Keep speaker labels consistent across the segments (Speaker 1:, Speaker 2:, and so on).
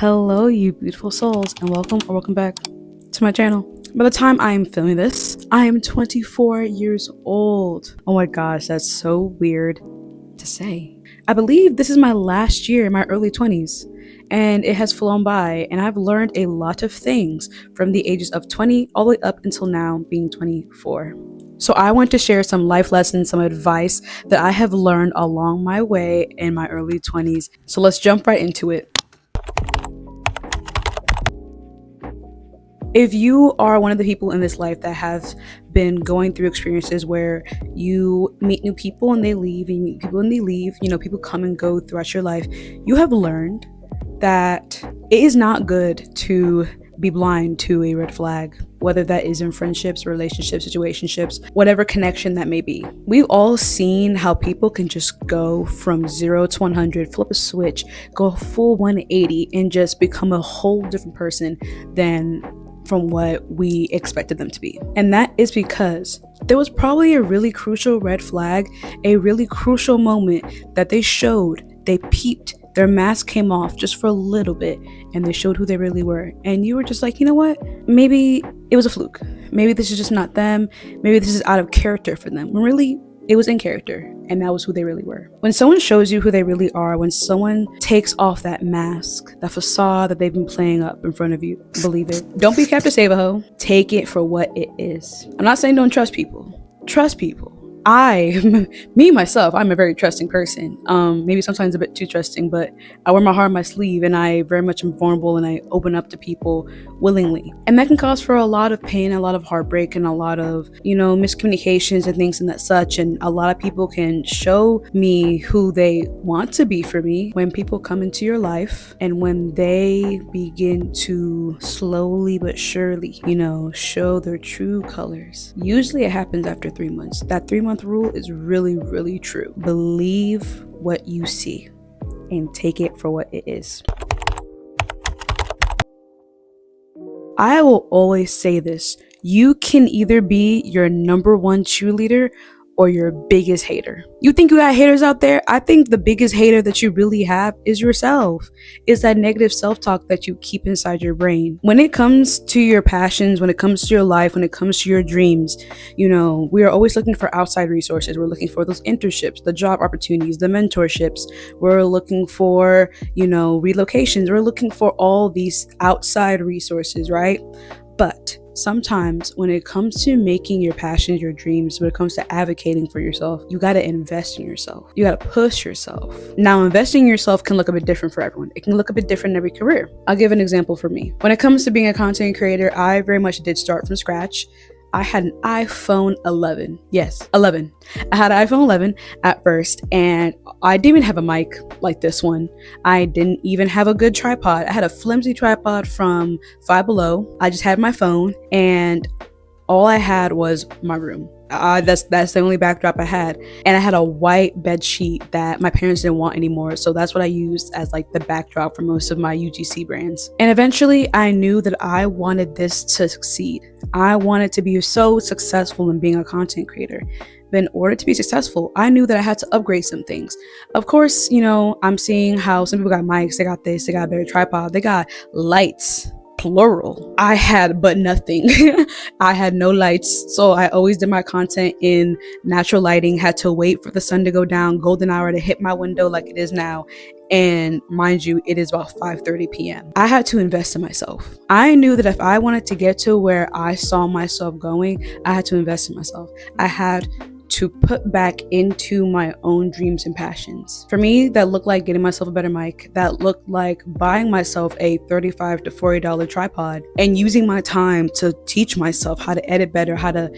Speaker 1: Hello, you beautiful souls, and welcome back to my channel. By the time I am filming this, I am 24 years old. Oh my gosh, that's so weird to say. I believe this is my last year in my early 20s, and it has flown by, and I've learned a lot of things from the ages of 20 all the way up until now being 24. So I want to share some life lessons, some advice that I have learned along my way in my early 20s. So let's jump right into it. If you are one of the people in this life that have been going through experiences where you meet new people and they leave, and you meet people and they leave, people come and go throughout your life, you have learned that it is not good to be blind to a red flag, whether that is in friendships, relationships, situationships, whatever connection that may be. We've all seen how people can just go from 0 to 100, flip a switch, go full 180, and just become a whole different person than from what we expected them to be. And that is because there was probably a really crucial red flag, a really crucial moment that they showed, they peeped, their mask came off just for a little bit, and they showed who they really were. And you were just like, you know what? Maybe it was a fluke. Maybe this is just not them. Maybe this is out of character for them. When really, it was in character, and that was who they really were. When someone shows you who they really are, when someone takes off that mask, that facade that they've been playing up in front of you, believe it. Don't be Captain Save-A-Ho. Take it for what it is. I'm not saying don't trust people. Trust people. Myself, I'm a very trusting person. Maybe sometimes a bit too trusting, but I wear my heart on my sleeve, and I very much am vulnerable, and I open up to people willingly. And that can cause for a lot of pain, a lot of heartbreak, and a lot of, miscommunications and things and that such. And a lot of people can show me who they want to be for me when people come into your life, and when they begin to slowly but surely, show their true colors. Usually it happens after 3 months. That 3-month rule is really, really true. Believe what you see and take it for what it is. I will always say this: you can either be your number one cheerleader or your biggest hater. You think you got haters out there? I think the biggest hater that you really have is yourself. Is that negative self-talk that you keep inside your brain. When it comes to your passions, when it comes to your life, when it comes to your dreams, we are always looking for outside resources. We're looking for those internships, the job opportunities, the mentorships. We're looking for, relocations. We're looking for all these outside resources, right? But sometimes when it comes to making your passions your dreams, when it comes to advocating for yourself, you got to invest in yourself. You got to push yourself. Now, investing in yourself can look a bit different for everyone. It can look a bit different in every career. I'll give an example for me. When it comes to being a content creator, I very much did start from scratch. I had an iPhone 11. Yes, 11. I had an iPhone 11 at first, and I didn't even have a mic like this one. I didn't even have a good tripod. I had a flimsy tripod from Five Below. I just had my phone, and all I had was my room. That's the only backdrop I had. And I had a white bed sheet that my parents didn't want anymore. So that's what I used as the backdrop for most of my UGC brands. And eventually I knew that I wanted this to succeed. I wanted to be so successful in being a content creator. But in order to be successful, I knew that I had to upgrade some things. Of course, I'm seeing how some people got mics, they got this, they got a better tripod, they got lights. Plural. I had but nothing. I had no lights, so I always did my content in natural lighting, had to wait for the sun to go down, golden hour to hit my window like it is now. And mind you, it is about 5:30 p.m. I had to invest in myself. I knew that if I wanted to get to where I saw myself going, I had to invest in myself. I had to put back into my own dreams and passions. For me, that looked like getting myself a better mic. That looked like buying myself a $35 to $40 tripod and using my time to teach myself how to edit better, how to,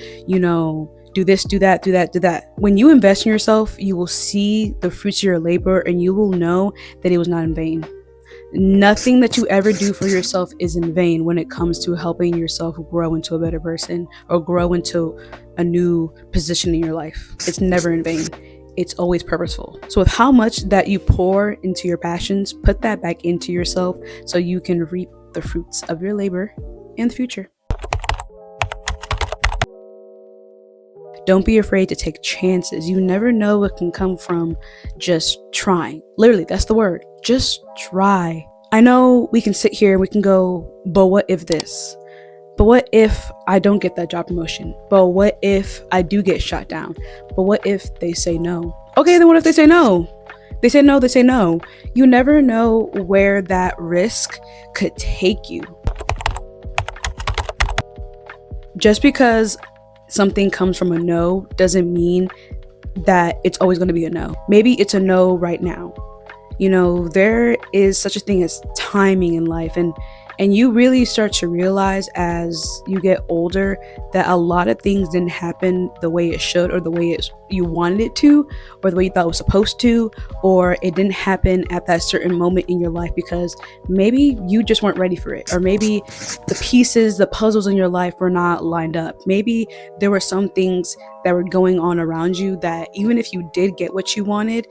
Speaker 1: do this, do that, do that, do that. When you invest in yourself, you will see the fruits of your labor, and you will know that it was not in vain. Nothing that you ever do for yourself is in vain when it comes to helping yourself grow into a better person or grow into a new position in your life. It's never in vain. It's always purposeful. So with how much that you pour into your passions, put that back into yourself so you can reap the fruits of your labor in the future. Don't be afraid to take chances. You never know what can come from just trying. Literally, that's the word. Just try. I know we can sit here and we can go, but what if this? But what if I don't get that job promotion? But what if I do get shot down? But what if they say no? Okay, then what if they say no? They say no, they say no. You never know where that risk could take you. Just because something comes from a no doesn't mean that it's always going to be a no. Maybe it's a no right now. You know, there is such a thing as timing in life, and you really start to realize as you get older that a lot of things didn't happen the way it should, or the way you wanted it to, or the way you thought it was supposed to, or it didn't happen at that certain moment in your life because maybe you just weren't ready for it, or maybe the pieces, the puzzles in your life were not lined up. Maybe there were some things that were going on around you that even if you did get what you wanted,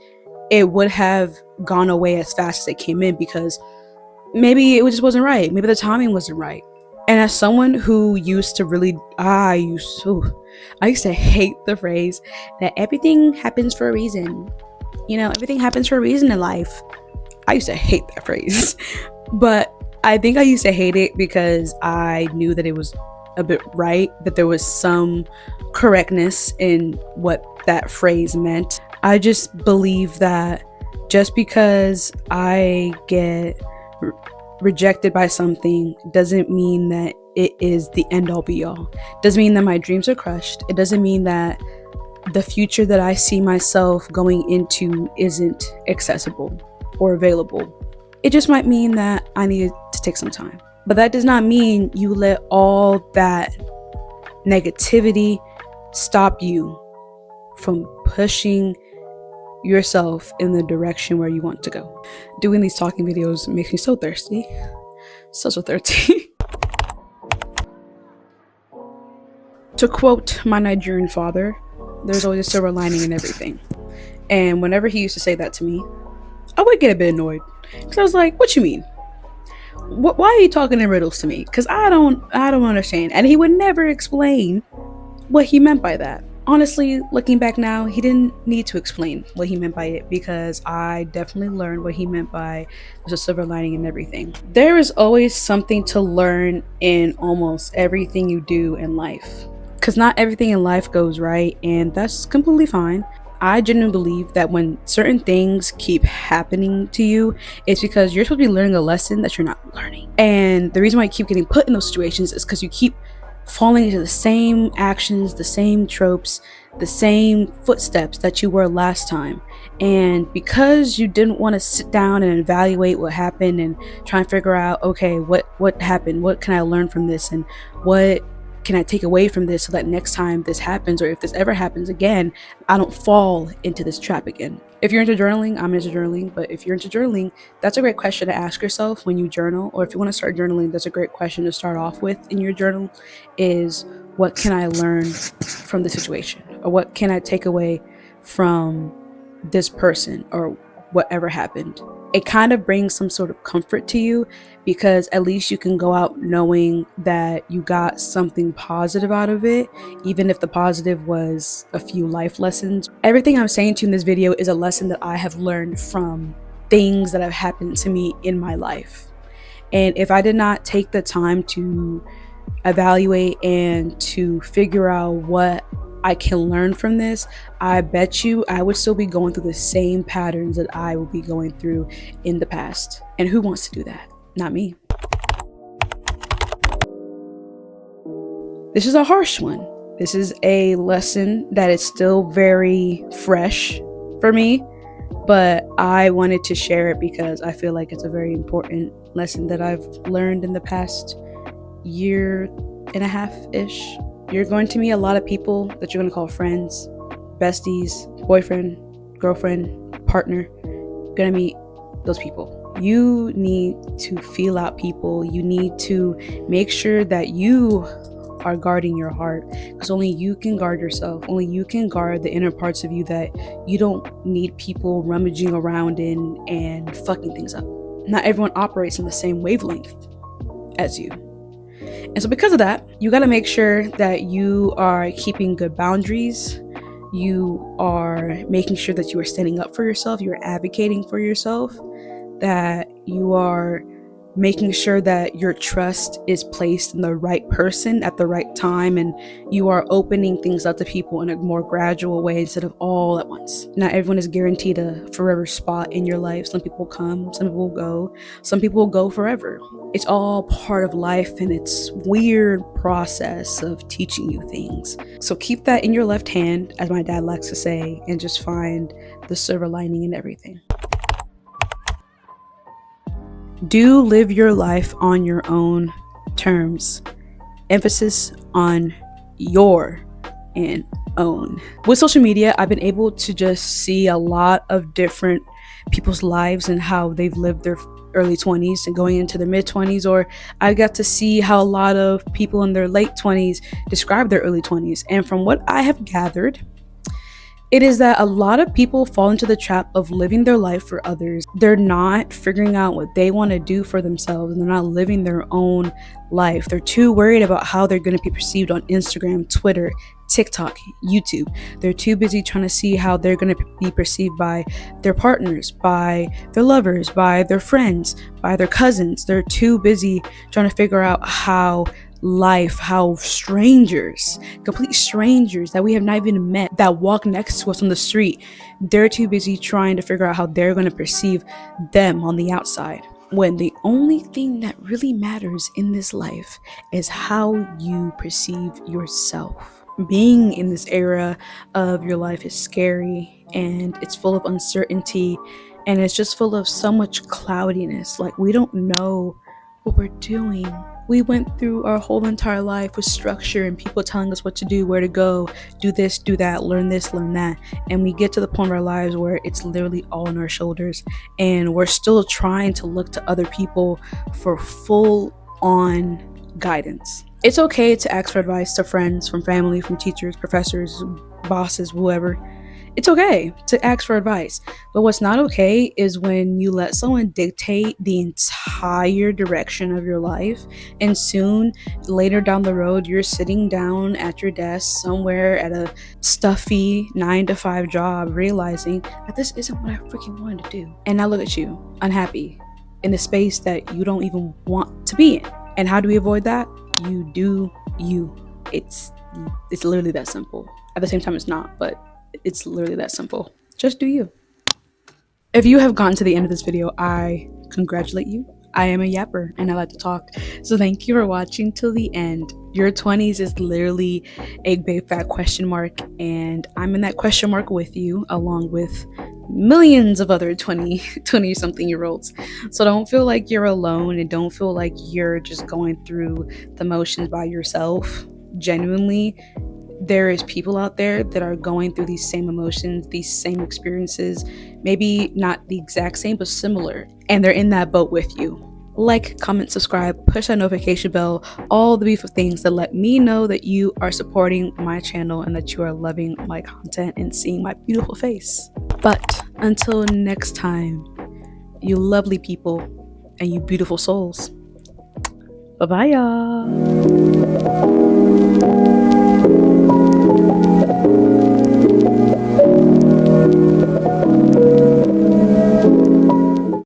Speaker 1: it would have gone away as fast as it came in because maybe it just wasn't right. Maybe the timing wasn't right. And as someone who used to really, I used to hate the phrase that everything happens for a reason. You know, everything happens for a reason in life. I used to hate that phrase. But I think I used to hate it because I knew that it was a bit right, that there was some correctness in what that phrase meant. I just believe that just because I get rejected by something doesn't mean that it is the end all be all. Doesn't mean that my dreams are crushed. It doesn't mean that the future that I see myself going into isn't accessible or available. It just might mean that I need to take some time. But that does not mean you let all that negativity stop you from pushing yourself in the direction where you want to go. Doing these talking videos makes me so thirsty. So thirsty. To quote my Nigerian father, there's always a silver lining in everything. And whenever he used to say that to me, I would get a bit annoyed. Because I was like, what you mean? Why are you talking in riddles to me? Because I don't understand. And he would never explain what he meant by that. Honestly, looking back now, he didn't need to explain what he meant by it because I definitely learned what he meant by there's a silver lining in everything. There is always something to learn in almost everything you do in life. Because not everything in life goes right, and that's completely fine. I genuinely believe that when certain things keep happening to you, it's because you're supposed to be learning a lesson that you're not learning. And the reason why you keep getting put in those situations is because you keep falling into the same actions, the same tropes, the same footsteps that you were last time. And because you didn't want to sit down and evaluate what happened and try and figure out, okay, what happened? What can I learn from this? And what can I take away from this so that next time this happens, or if this ever happens again, I don't fall into this trap again? If you're into journaling, I'm into journaling, but if you're into journaling, that's a great question to ask yourself when you journal, or if you want to start journaling, that's a great question to start off with in your journal is, what can I learn from the situation? Or what can I take away from this person or whatever happened? It kind of brings some sort of comfort to you because at least you can go out knowing that you got something positive out of it, even if the positive was a few life lessons. Everything I'm saying to you in this video is a lesson that I have learned from things that have happened to me in my life. And if I did not take the time to evaluate and to figure out what I can learn from this, I bet you I would still be going through the same patterns that I will be going through in the past. And who wants to do that? Not me. This is a harsh one. This is a lesson that is still very fresh for me, but I wanted to share it because I feel like it's a very important lesson that I've learned in the past year and a half-ish. You're going to meet a lot of people that you're going to call friends, besties, boyfriend, girlfriend, partner. You're going to meet those people. You need to feel out people. You need to make sure that you are guarding your heart, because only you can guard yourself. Only you can guard the inner parts of you that you don't need people rummaging around in and fucking things up. Not everyone operates in the same wavelength as you. And so because of that, you got to make sure that you are keeping good boundaries. You are making sure that you are standing up for yourself. You're advocating for yourself, that you are making sure that your trust is placed in the right person at the right time, and you are opening things up to people in a more gradual way instead of all at once. Not everyone is guaranteed a forever spot in your life. Some people come, some people go, some people will go forever. It's all part of life, and it's weird process of teaching you things. So keep that in your left hand, as my dad likes to say, and just find the silver lining in everything. Do live your life on your own terms. Emphasis on your and own. With social media, I've been able to just see a lot of different people's lives and how they've lived their early 20s and going into their mid 20s, or I got to see how a lot of people in their late 20s describe their early 20s. And from what I have gathered, it is that a lot of people fall into the trap of living their life for others. They're not figuring out what they want to do for themselves, and they're not living their own life. They're too worried about how they're going to be perceived on Instagram, Twitter, TikTok, YouTube. They're too busy trying to see how they're going to be perceived by their partners, by their lovers, by their friends, by their cousins. They're too busy trying to figure out how strangers, complete strangers that we have not even met, that walk next to us on the street, they're too busy trying to figure out how they're going to perceive them on the outside, when the only thing that really matters in this life is how you perceive yourself. Being in this era of your life is scary, and it's full of uncertainty, and it's just full of so much cloudiness. Like, we don't know what we're doing. We went through our whole entire life with structure and people telling us what to do, where to go, do this, do that, learn this, learn that. And we get to the point of our lives where it's literally all on our shoulders, and we're still trying to look to other people for full on guidance. It's okay to ask for advice to friends, from family, from teachers, professors, bosses, whoever. It's okay to ask for advice, but what's not okay is when you let someone dictate the entire direction of your life, and soon later down the road, you're sitting down at your desk somewhere at a stuffy 9-to-5 job, realizing that this isn't what I freaking wanted to do. And now look at you, unhappy, in a space that you don't even want to be in. And how do we avoid that? You do you. It's literally that simple. At the same time, it's not, but it's literally that simple. Just do you. If you have gotten to the end of this video, I congratulate you. I am a yapper and I like to talk. So thank you for watching till the end. Your 20s is literally a big fat question mark, and I'm in that question mark with you, along with millions of other 20 something year olds. So don't feel like you're alone, and don't feel like you're just going through the motions by yourself. Genuinely, there is people out there that are going through these same emotions, these same experiences, maybe not the exact same, but similar, and they're in that boat with you. Like, comment, subscribe, push that notification bell, all the beautiful things that let me know that you are supporting my channel and that you are loving my content and seeing my beautiful face. But until next time, you lovely people and you beautiful souls, bye bye y'all.